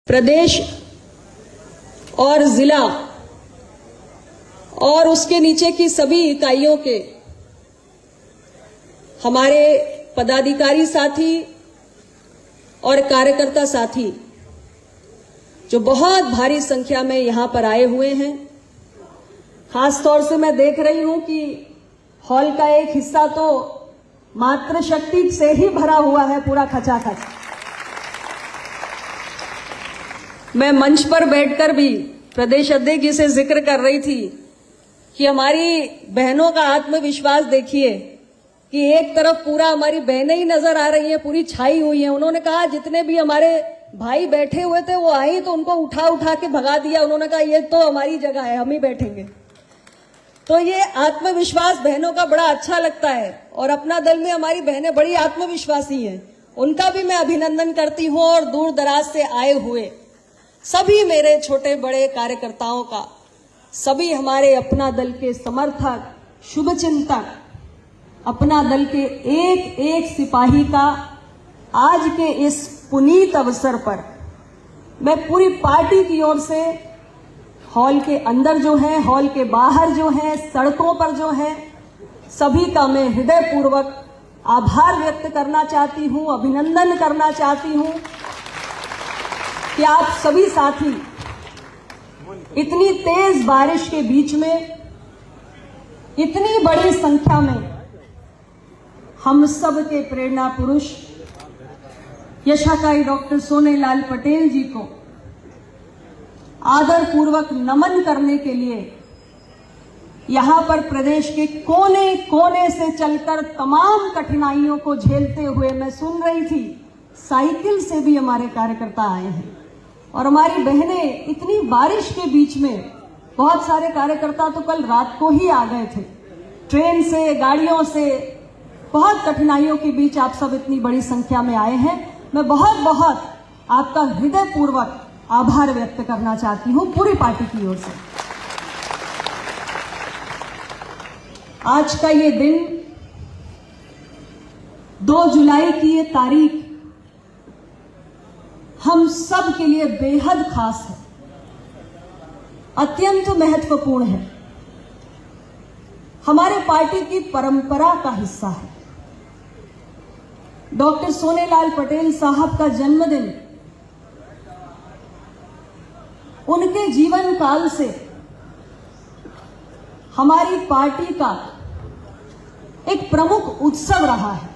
प्रदेश और जिला और उसके नीचे की सभी इकाइयों के हमारे पदाधिकारी साथी और कार्यकर्ता साथी जो बहुत भारी संख्या में यहां पर आए हुए हैं। खास तौर से मैं देख रही हूं कि हॉल का एक हिस्सा तो मातृशक्ति से ही भरा हुआ है, पूरा खचाखच। मैं मंच पर बैठकर भी प्रदेश अध्यक्ष जी से जिक्र कर रही थी कि हमारी बहनों का आत्मविश्वास देखिए कि एक तरफ पूरा हमारी बहनें ही नजर आ रही हैं, पूरी छाई हुई हैं। उन्होंने कहा जितने भी हमारे भाई बैठे हुए थे वो आई तो उनको उठा उठा के भगा दिया। उन्होंने कहा ये तो हमारी जगह है, हम ही बैठेंगे। तो ये आत्मविश्वास बहनों का बड़ा अच्छा लगता है और अपना दल में हमारी बहनें बड़ी आत्मविश्वासी हैं, उनका भी मैं अभिनंदन करती हूं। और दूर दराज से आए हुए सभी मेरे छोटे बड़े कार्यकर्ताओं का, सभी हमारे अपना दल के समर्थक, शुभचिंतक, अपना दल के एक एक सिपाही का आज के इस पुनीत अवसर पर मैं पूरी पार्टी की ओर से हॉल के अंदर जो है, हॉल के बाहर जो है, सड़कों पर जो है, सभी का मैं हृदयपूर्वक आभार व्यक्त करना चाहती हूं, अभिनंदन करना चाहती हूं कि आप सभी साथी इतनी तेज बारिश के बीच में इतनी बड़ी संख्या में हम सब के प्रेरणा पुरुष यशाकाई डॉक्टर सोनेलाल पटेल जी को आदर पूर्वक नमन करने के लिए यहां पर प्रदेश के कोने कोने से चलकर तमाम कठिनाइयों को झेलते हुए मैं सुन रही थी, साइकिल से भी हमारे कार्यकर्ता आए हैं। और हमारी बहनें इतनी बारिश के बीच में, बहुत सारे कार्यकर्ता तो कल रात को ही आ गए थे, ट्रेन से, गाड़ियों से, बहुत कठिनाइयों के बीच आप सब इतनी बड़ी संख्या में आए हैं। मैं बहुत बहुत आपका हृदयपूर्वक आभार व्यक्त करना चाहती हूं पूरी पार्टी की ओर से। आज का ये दिन, 2 जुलाई की ये तारीख हम सब के लिए बेहद खास है, अत्यंत महत्वपूर्ण है, हमारे पार्टी की परंपरा का हिस्सा है। डॉक्टर सोनेलाल पटेल साहब का जन्मदिन उनके जीवन काल से हमारी पार्टी का एक प्रमुख उत्सव रहा है।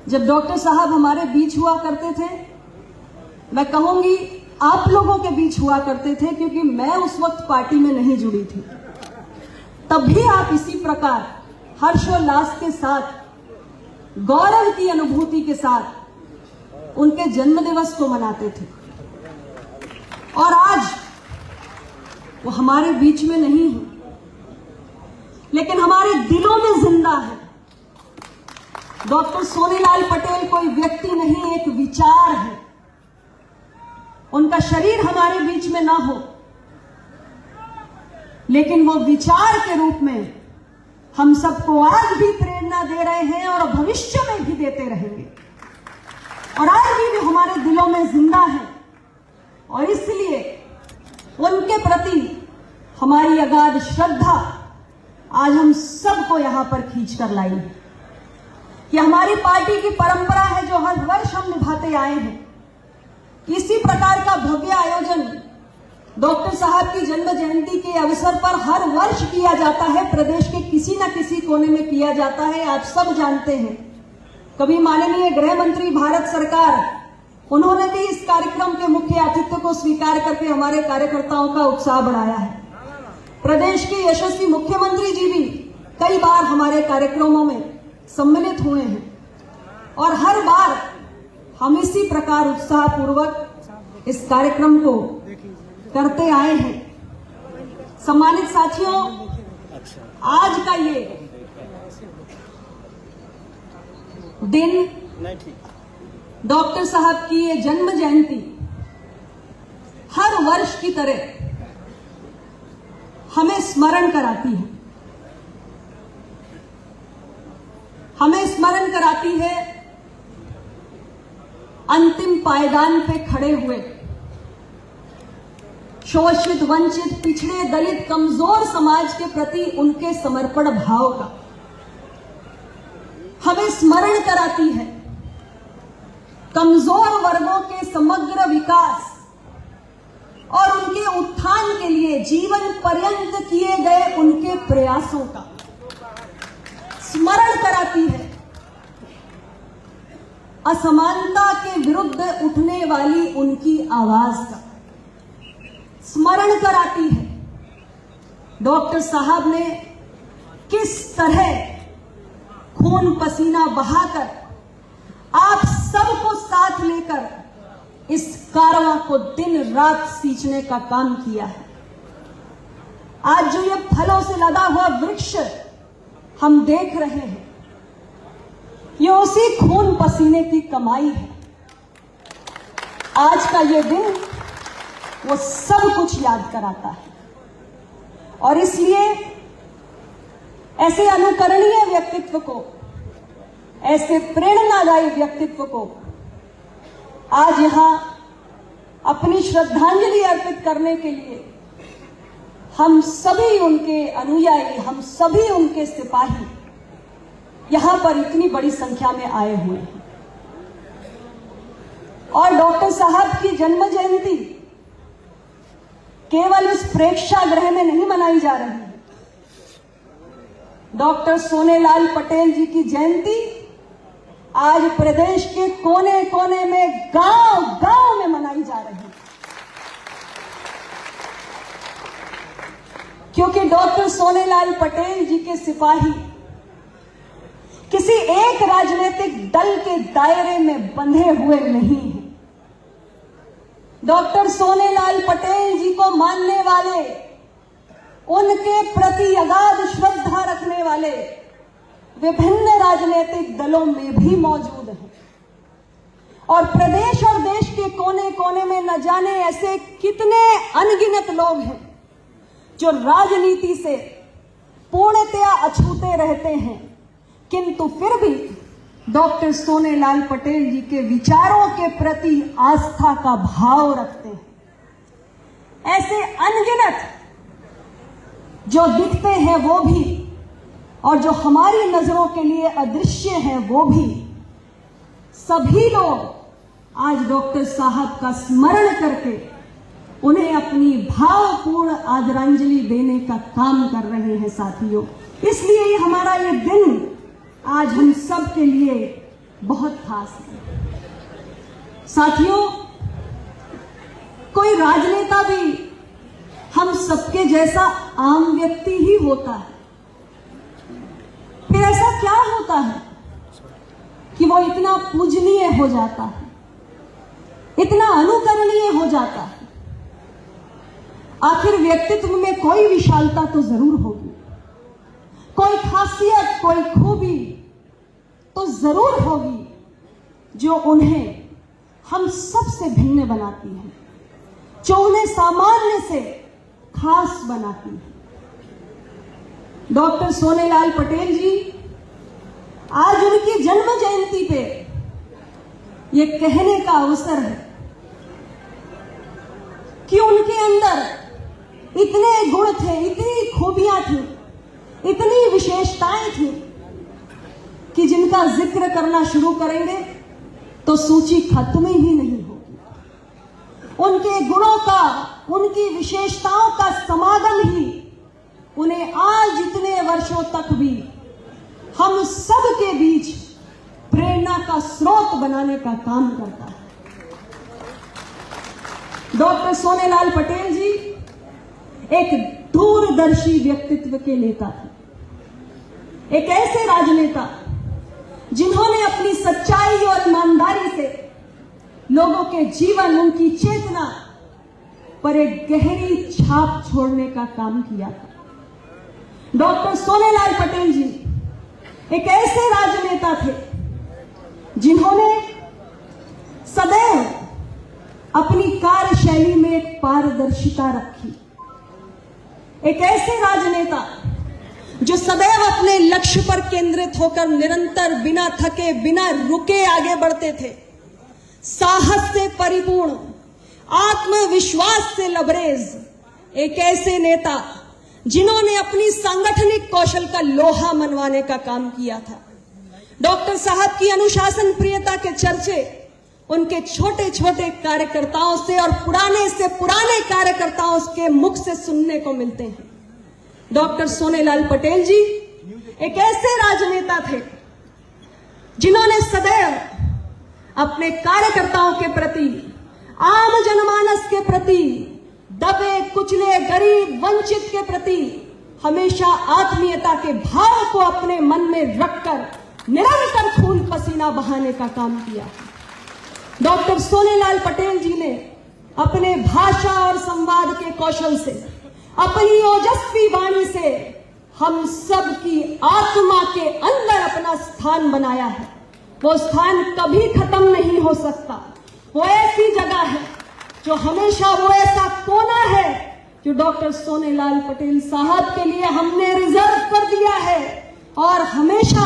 जब डॉक्टर साहब हमारे बीच हुआ करते थे, मैं कहूंगी आप लोगों के बीच हुआ करते थे, क्योंकि मैं उस वक्त पार्टी में नहीं जुड़ी थी, तब भी आप इसी प्रकार हर्षोल्लास के साथ, गौरव की अनुभूति के साथ उनके जन्मदिवस को मनाते थे। और आज वो हमारे बीच में नहीं है, लेकिन हमारे दिलों में जिंदा है। डॉक्टर सोनेलाल पटेल कोई व्यक्ति नहीं, एक विचार है। उनका शरीर हमारे बीच में ना हो, लेकिन वो विचार के रूप में हम सबको आज भी प्रेरणा दे रहे हैं और भविष्य में भी देते रहेंगे। और आज भी वो हमारे दिलों में जिंदा है और इसलिए उनके प्रति हमारी अगाध श्रद्धा आज हम सबको यहां पर खींच कर लाई है। यह हमारी पार्टी की परंपरा है जो हर वर्ष हम निभाते आए हैं। इसी प्रकार का भव्य आयोजन डॉक्टर साहब की जन्म जयंती के अवसर पर हर वर्ष किया जाता है, प्रदेश के किसी न किसी कोने में किया जाता है, आप सब जानते हैं। कभी माननीय गृह मंत्री भारत सरकार, उन्होंने भी इस कार्यक्रम के मुख्य आतिथ्य को स्वीकार करके हमारे कार्यकर्ताओं का उत्साह बढ़ाया है। प्रदेश के यशस्वी मुख्यमंत्री जी भी कई बार हमारे कार्यक्रमों में सम्मिलित हुए हैं और हर बार हम इसी प्रकार उत्साहपूर्वक इस कार्यक्रम को करते आए हैं। सम्मानित साथियों, आज का ये दिन, डॉक्टर साहब की ये जन्म जयंती हर वर्ष की तरह हमें स्मरण कराती है, हमें स्मरण कराती है अंतिम पायदान पे खड़े हुए, शोषित, वंचित, पिछड़े, दलित, कमजोर समाज के प्रति उनके समर्पण भाव का हमें स्मरण कराती है। कमजोर वर्गों के समग्र विकास और उनके उत्थान के लिए जीवन पर्यंत किए गए उनके प्रयासों का स्मरण कराती है। असमानता के विरुद्ध उठने वाली उनकी आवाज का स्मरण कराती है। डॉक्टर साहब ने किस तरह खून पसीना बहाकर आप सबको साथ लेकर इस कारवां को दिन रात सींचने का काम किया है। आज जो ये फलों से लदा हुआ वृक्ष हम देख रहे हैं, ये उसी खून पसीने की कमाई है। आज का ये दिन वो सब कुछ याद कराता है और इसलिए ऐसे अनुकरणीय व्यक्तित्व को, ऐसे प्रेरणादायी व्यक्तित्व को आज यहां अपनी श्रद्धांजलि अर्पित करने के लिए हम सभी उनके अनुयायी, हम सभी उनके सिपाही यहां पर इतनी बड़ी संख्या में आए हुए हैं। और डॉक्टर साहब की जन्म जयंती केवल इस प्रेक्षागृह में नहीं मनाई जा रही है। डॉक्टर सोनेलाल पटेल जी की जयंती आज प्रदेश के कोने कोने में, गांव गांव में मनाई जा रही है, क्योंकि डॉक्टर सोनेलाल पटेल जी के सिपाही किसी एक राजनीतिक दल के दायरे में बंधे हुए नहीं हैं। डॉक्टर सोनेलाल पटेल जी को मानने वाले, उनके प्रति अगाध श्रद्धा रखने वाले विभिन्न राजनीतिक दलों में भी मौजूद हैं और प्रदेश और देश के कोने कोने में न जाने ऐसे कितने अनगिनत लोग हैं जो राजनीति से पूर्णतया अछूते रहते हैं, किंतु फिर भी डॉक्टर सोनेलाल पटेल जी के विचारों के प्रति आस्था का भाव रखते हैं। ऐसे अनगिनत जो दिखते हैं वो भी और जो हमारी नजरों के लिए अदृश्य हैं वो भी, सभी लोग आज डॉक्टर साहब का स्मरण करके उन्हें अपनी भावपूर्ण आदरांजलि देने का काम कर रहे हैं साथियों। इसलिए ये हमारा ये दिन आज हम सब के लिए बहुत खास है। साथियों, कोई राजनेता भी हम सबके जैसा आम व्यक्ति ही होता है। फिर ऐसा क्या होता है कि वो इतना पूजनीय हो जाता है, इतना अनुकरणीय हो जाता है? आखिर व्यक्तित्व में कोई विशालता तो जरूर होगी, कोई खासियत, कोई खूबी तो जरूर होगी जो उन्हें हम सबसे भिन्न बनाती है, जो उन्हें सामान्य से खास बनाती है। डॉक्टर सोनेलाल पटेल जी, आज उनकी जन्म जयंती पे ये कहने का अवसर है कि उनके अंदर इतने गुण थे, इतनी खूबियां थी, इतनी विशेषताएं थी कि जिनका जिक्र करना शुरू करेंगे तो सूची खत्म ही नहीं होगी। उनके गुणों का, उनकी विशेषताओं का समागम ही उन्हें आज इतने वर्षों तक भी हम सब के बीच प्रेरणा का स्रोत बनाने का काम करता है। डॉक्टर सोनेलाल पटेल जी एक दूरदर्शी व्यक्तित्व के नेता थे, एक ऐसे राजनेता जिन्होंने अपनी सच्चाई और ईमानदारी से लोगों के जीवन, उनकी चेतना पर एक गहरी छाप छोड़ने का काम किया था। डॉक्टर सोनेलाल पटेल जी एक ऐसे राजनेता थे जिन्होंने सदैव अपनी कार्यशैली में एक पारदर्शिता रखी। एक ऐसे राजनेता जो सदैव अपने लक्ष्य पर केंद्रित होकर निरंतर बिना थके, बिना रुके आगे बढ़ते थे, साहस से परिपूर्ण, आत्मविश्वास से लबरेज एक ऐसे नेता जिन्होंने अपनी सांगठनिक कौशल का लोहा मनवाने का काम किया था। डॉक्टर साहब की अनुशासन प्रियता के चर्चे उनके छोटे छोटे कार्यकर्ताओं से और पुराने कार्यकर्ताओं के मुख से सुनने को मिलते हैं। डॉक्टर सोनेलाल पटेल जी एक ऐसे राजनेता थे जिन्होंने सदैव अपने कार्यकर्ताओं के प्रति, आम जनमानस के प्रति, दबे कुचले गरीब वंचित के प्रति हमेशा आत्मीयता के भाव को अपने मन में रखकर निरंतर खून पसीना बहाने का काम किया। डॉक्टर सोनेलाल पटेल जी ने अपने भाषा और संवाद के कौशल से, अपनी ओजस्वी वाणी से हम सब की आत्मा के अंदर अपना स्थान बनाया है। वो स्थान कभी खत्म नहीं हो सकता। वो ऐसी जगह है जो हमेशा, वो ऐसा कोना है जो डॉक्टर सोनेलाल पटेल साहब के लिए हमने रिजर्व कर दिया है और हमेशा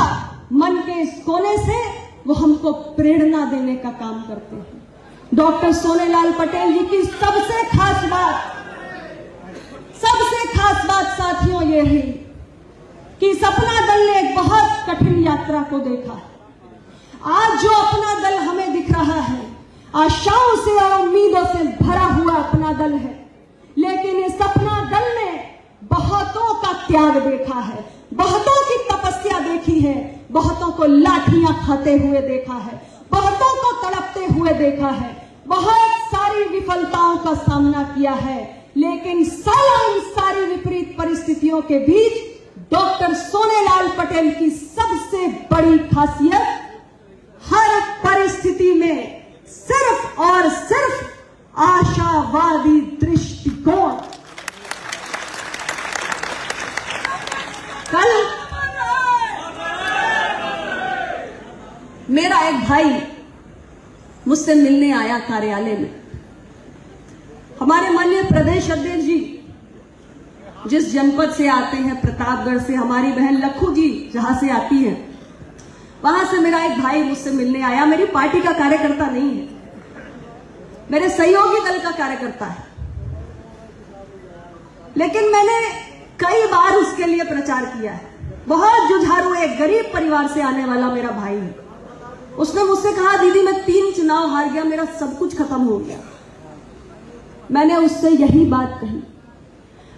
मन के इस कोने से वो हमको प्रेरणा देने का काम करते हैं। डॉक्टर सोनेलाल पटेल जी की सबसे खास बात साथियों ये है कि इस अपना दल ने एक बहुत कठिन यात्रा को देखा है। आज जो अपना दल हमें दिख रहा है, आशाओं से और उम्मीदों से भरा हुआ अपना दल है, लेकिन इस अपना दल ने बहुतों का त्याग देखा है, बहुतों की तपस्या देखी है, बहुतों को लाठियां खाते हुए देखा है, बहुतों को तड़पते हुए देखा है, बहुत सारी विफलताओं का सामना किया है। लेकिन इन सारी विपरीत परिस्थितियों के बीच डॉक्टर सोनेलाल पटेल की सबसे बड़ी खासियत, हर परिस्थिति में सिर्फ और सिर्फ आशावादी दृष्टिकोण। कल मेरा एक भाई मुझसे मिलने आया कार्यालय में। हमारे माननीय प्रदेश अध्यक्ष जी जिस जनपद से आते हैं, प्रतापगढ़ से, हमारी बहन लखू जी जहां से आती है, वहां से मेरा एक भाई मुझसे मिलने आया। मेरी पार्टी का कार्यकर्ता नहीं है, मेरे सहयोगी दल का कार्यकर्ता है, लेकिन मैंने कई बार उसके लिए प्रचार किया है। बहुत जुझारू, एक गरीब परिवार से आने वाला मेरा भाई है। उसने मुझसे कहा, दीदी मैं 3 चुनाव हार गया, मेरा सब कुछ खत्म हो गया। मैंने उससे यही बात कही,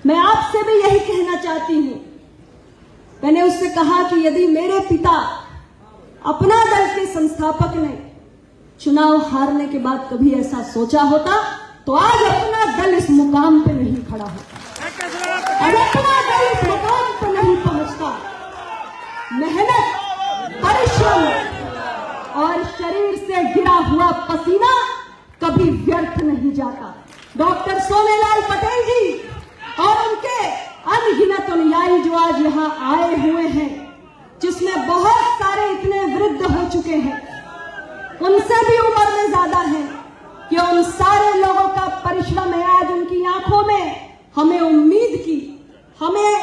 मैं आपसे भी यही कहना चाहती हूं। मैंने उससे कहा कि यदि मेरे पिता, अपना दल के संस्थापक ने चुनाव हारने के बाद कभी ऐसा सोचा होता तो आज अपना दल इस मुकाम पे नहीं खड़ा होता, और अपना दल इस मुकाम पे नहीं पहुंचता। मेहनत, परिश्रम और शरीर से गिरा हुआ पसीना कभी व्यर्थ नहीं जाता। डॉक्टर सोनेलाल पटेल जी और उनके अनगिनत अनुयायी जो आज यहाँ आए हुए हैं, जिसमें बहुत सारे इतने वृद्ध हो चुके हैं, उनसे भी उम्र में ज्यादा है, कि उन सारे लोगों का परिश्रम है। आज उनकी आंखों में हमें उम्मीद की, हमें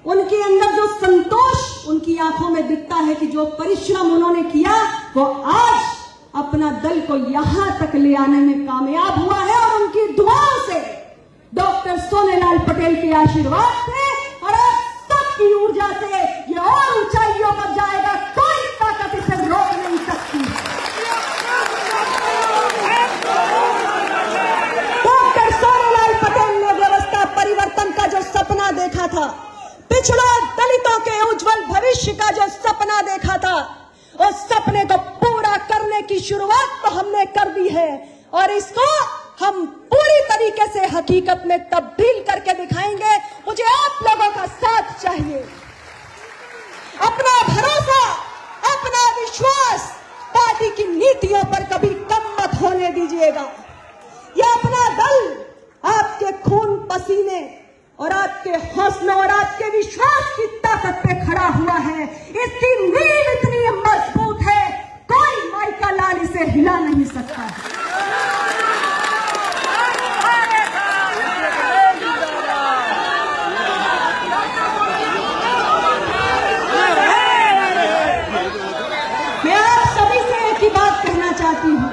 उनके अंदर जो संतोष उनकी आंखों में दिखता है कि जो परिश्रम उन्होंने किया वो आज अपना दल को यहां तक ले आने में कामयाब हुआ है। और उनकी दुआओं से, डॉक्टर सोनेलाल पटेल के आशीर्वाद से और आप सबकी ऊर्जा से ये और ऊंचाइयों पर जाएगा। कोई ताकत इसे रोक नहीं सकती। डॉक्टर सोनेलाल पटेल ने व्यवस्था परिवर्तन का जो सपना देखा था, पिछड़ों दलितों के उज्जवल भविष्य का जो सपना देखा था, उस सपने को पूरा करने की शुरुआत तो हमने कर दी है और इसको हम पूरी तरीके से हकीकत में तब्दील करके दिखाएंगे। मुझे आप लोगों का साथ चाहिए, अपना भरोसा, अपना विश्वास पार्टी की नीतियों पर कभी कम मत होने दीजिएगा। यह अपना दल आपके खून पसीने और आपके हौसले और आपके विश्वास की ताकत पे खड़ा हुआ है। इसकी नींव इतनी मजबूत है, कोई माइका लाल इसे हिला नहीं सकता है। मैं आप सभी से एक ही बात कहना चाहती हूं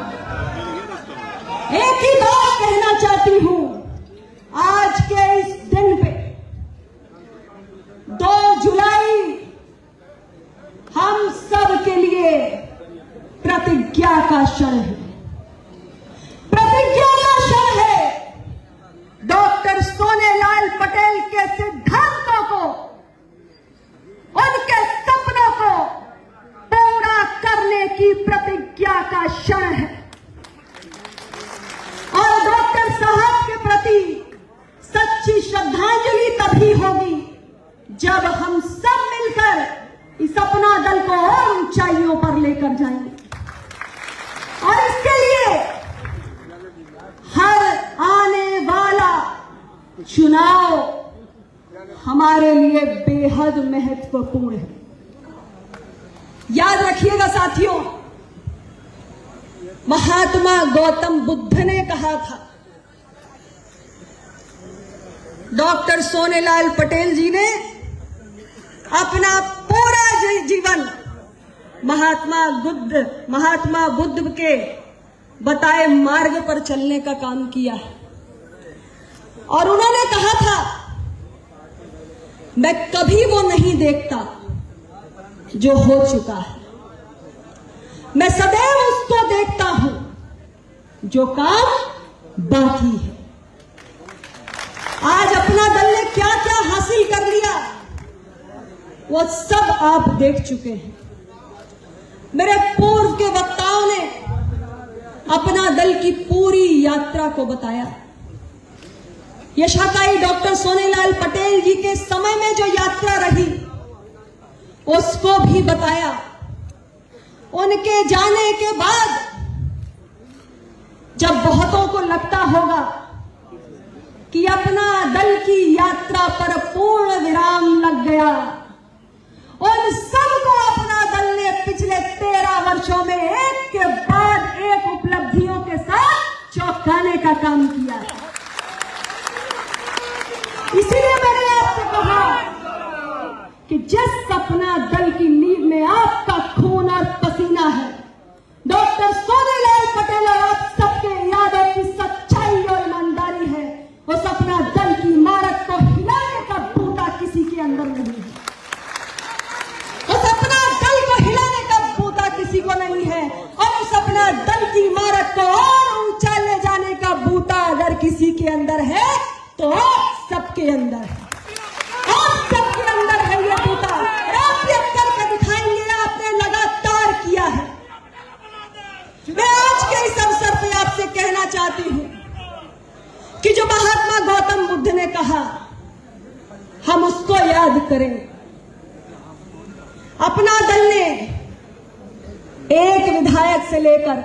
जब हम सब मिलकर इस अपना दल को और ऊंचाइयों पर लेकर जाएंगे। और इसके लिए हर आने वाला चुनाव हमारे लिए बेहद महत्वपूर्ण है। याद रखिएगा साथियों, महात्मा गौतम बुद्ध ने कहा था, डॉक्टर सोनेलाल पटेल जी ने अपना पूरा जीवन महात्मा बुद्ध के बताए मार्ग पर चलने का काम किया है। और उन्होंने कहा था, मैं कभी वो नहीं देखता जो हो चुका है, मैं सदैव उसको देखता हूं जो काम बाकी है। आज अपना दल ने क्या क्या हासिल कर लिया वो सब आप देख चुके हैं। मेरे पूर्व के वक्ताओं ने अपना दल की पूरी यात्रा को बताया। यशाकाई डॉक्टर सोनेलाल पटेल जी के समय में जो यात्रा रही उसको भी बताया। उनके जाने के बाद जब बहुतों को लगता होगा कि अपना दल की यात्रा पर पूर्ण विराम लग गया, उन सबको अपना दल ने पिछले 13 वर्षों में एक के बाद एक उपलब्धियों के साथ चौंकाने का काम किया है। इसीलिए मैंने आपसे कहा कि जिस अपना दल की नींव में आपका खून और पसीना है, डॉक्टर सोनेलाल पटेल और आप सबके यादों की सच्चाई और ईमानदारी है, उस अपना दल की इमारत को हिलाने का बूता किसी के अंदर नहीं है। उस अपना दल को हिलाने का बूता किसी को नहीं है। और उस अपना दल की इमारत को और ऊंचा ले जाने का बूता अगर किसी के अंदर है तो सबके अंदर है। आप सबके अंदर है ये बूता। आप ये करके दिखाएंगे, आपने लगातार किया है। मैं आज के इस अवसर पे आपसे कहना चाहती हूं कि जो महात्मा गौतम बुद्ध ने कहा, हम उसको याद करें। अपना दल ने एक विधायक से लेकर,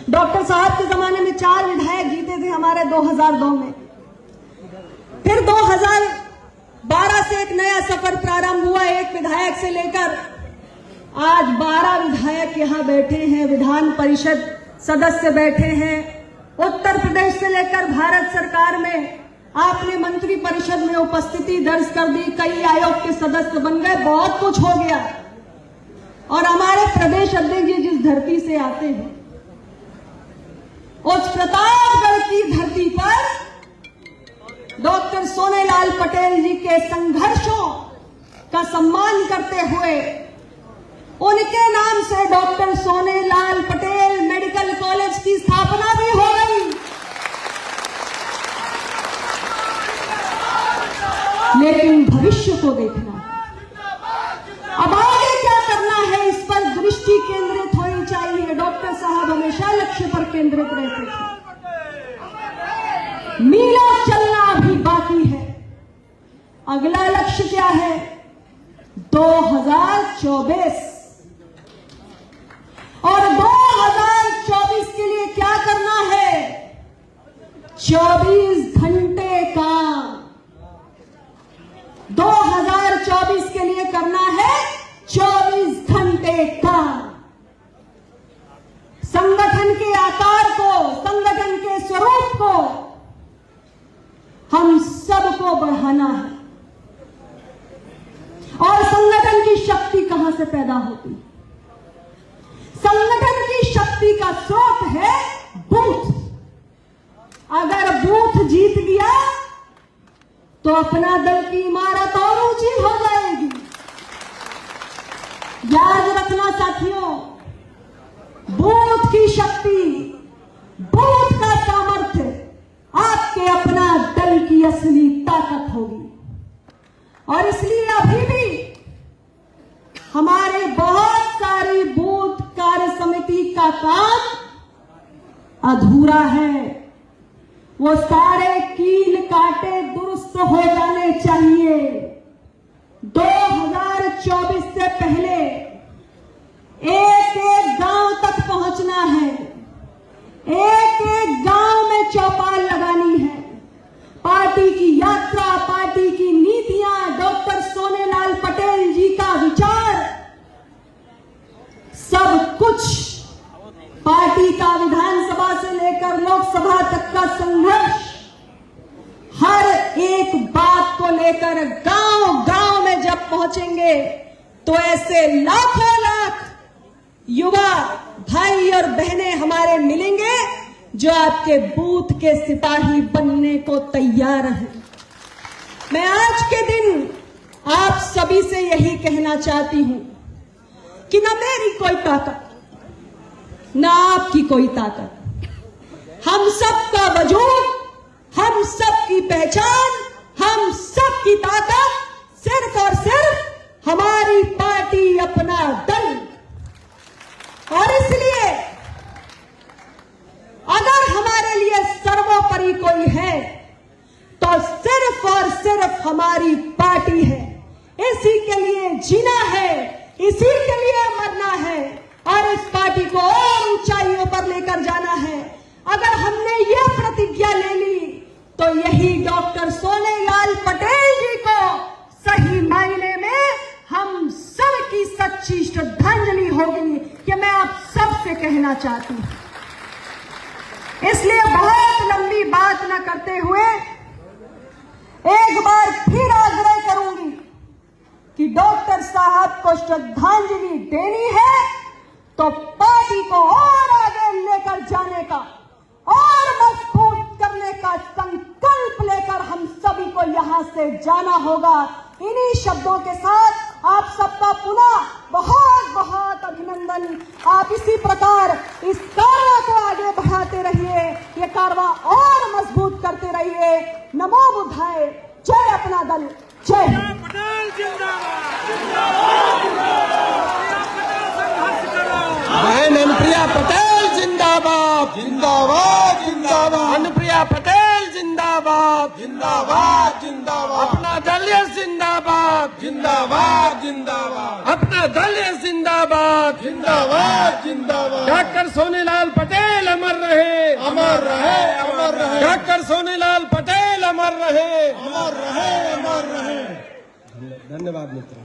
डॉक्टर साहब के जमाने में 4 विधायक जीते थे हमारे 2002 में, फिर 2012 से एक नया सफर प्रारंभ हुआ, एक विधायक से लेकर आज 12 विधायक यहां बैठे हैं, विधान परिषद सदस्य बैठे हैं। उत्तर प्रदेश से लेकर भारत सरकार में आपने मंत्री परिषद में उपस्थिति दर्ज कर दी, कई आयोग के सदस्य बन गए, बहुत कुछ हो गया। और हमारे प्रदेश अध्यक्ष जी जिस धरती से आते हैं, उस प्रतापगढ़ की धरती पर डॉक्टर सोनेलाल पटेल जी के संघर्षों का सम्मान करते हुए उनके नाम से doctor Sonelal Patel medical college की स्थापना भी हो गई। लेकिन भविष्य को देखना, अब आगे क्या करना है इस पर दृष्टि केंद्रित होनी चाहिए। डॉक्टर साहब हमेशा लक्ष्य पर केंद्रित रहते थे। मीलों चलना अभी बाकी है। अगला लक्ष्य क्या है? 2024। और 2024 के लिए क्या करना है? 24 घंटे काम। 2024 के लिए करना है 24 घंटे काम। संगठन के आकार को, संगठन के स्वरूप को हम सबको बढ़ाना है। और संगठन की शक्ति कहां से पैदा होती? संगठन की शक्ति का स्रोत है बूथ। अगर बूथ जीत गया तो अपना दल की इमारत और ऊंची हो जाएगी। याद रखना साथियों, बूथ की शक्ति, बूथ का सामर्थ्य आपके अपना दल की असली ताकत होगी। और इसलिए अभी भी हमारे बहुत सारी बूथ कार्य समिति का काम अधूरा है। वो सारे कील काटे दुरुस्त हो जाने चाहिए। 2024 से पहले एक एक गांव तक पहुंचना है, एक एक गांव में चौपाल लगानी है। पार्टी की यात्रा, पार्टी की नीतियां, डॉक्टर सोनेलाल पटेल जी का विचार, सब कुछ पार्टी का विधानसभा से लेकर लोकसभा तक का संघर्ष, हर एक बात को लेकर गांव गांव में जब पहुंचेंगे तो ऐसे लाखों लाख युवा भाई और बहनें हमारे मिलेंगे जो आपके बूथ के सिपाही बनने को तैयार हैं। मैं आज के दिन आप सभी से यही कहना चाहती हूं कि ना मेरी कोई ताकत, ना आपकी कोई ताकत, हम सबका वजूद, हम सबकी पहचान, हम सबकी ताकत सिर्फ और सिर्फ हमारी पार्टी, अपना दल। और इसलिए अगर हमारे लिए सर्वोपरि कोई है तो सिर्फ और सिर्फ हमारी पार्टी है। इसी के लिए जीना है, इसी के लिए मरना है और इस पार्टी को और ऊंचाइयों पर लेकर जाना है। अगर हमने ये प्रतिज्ञा ले ली तो यही डॉक्टर सोनेलाल पटेल जी को सही मायने में हम सब की सच्ची श्रद्धांजलि होगी, कि मैं आप सबसे कहना चाहती हूं। इसलिए बहुत लंबी बात न करते हुए एक बार फिर आग्रह करूंगी कि डॉक्टर साहब को श्रद्धांजलि देनी है तो पार्टी को और आगे लेकर जाने का और मजबूत करने का संकल्प लेकर हम सभी को यहां से जाना होगा। इन्हीं शब्दों के साथ आप सबका पुनः बहुत बहुत अभिनंदन। आप इसी प्रकार इस कार्य को आगे बढ़ाते रहिए, ये कारवां और मजबूत करते रहिए। नमो बुद्धाय, जय अपना दल, जय हिंद। पटेल जिंदाबाद, बहन अनुप्रिया पटेल जिंदाबाद, जिंदाबाद जिंदाबाद अनुप्रिया पटेल जिंदाबाद, जिंदाबाद जिंदाबाद अपना दल जिंदाबाद, जिंदाबाद जिंदाबाद अपना दल जिंदाबाद, जिंदाबाद जिंदाबाद डॉक्टर सोनेलाल पटेल अमर रहे, अमर रहे, अमर रहे, डॉक्टर सोनेलाल पटेल अमर रहे, अमर रहे, अमर रहे। धन्यवाद मित्र।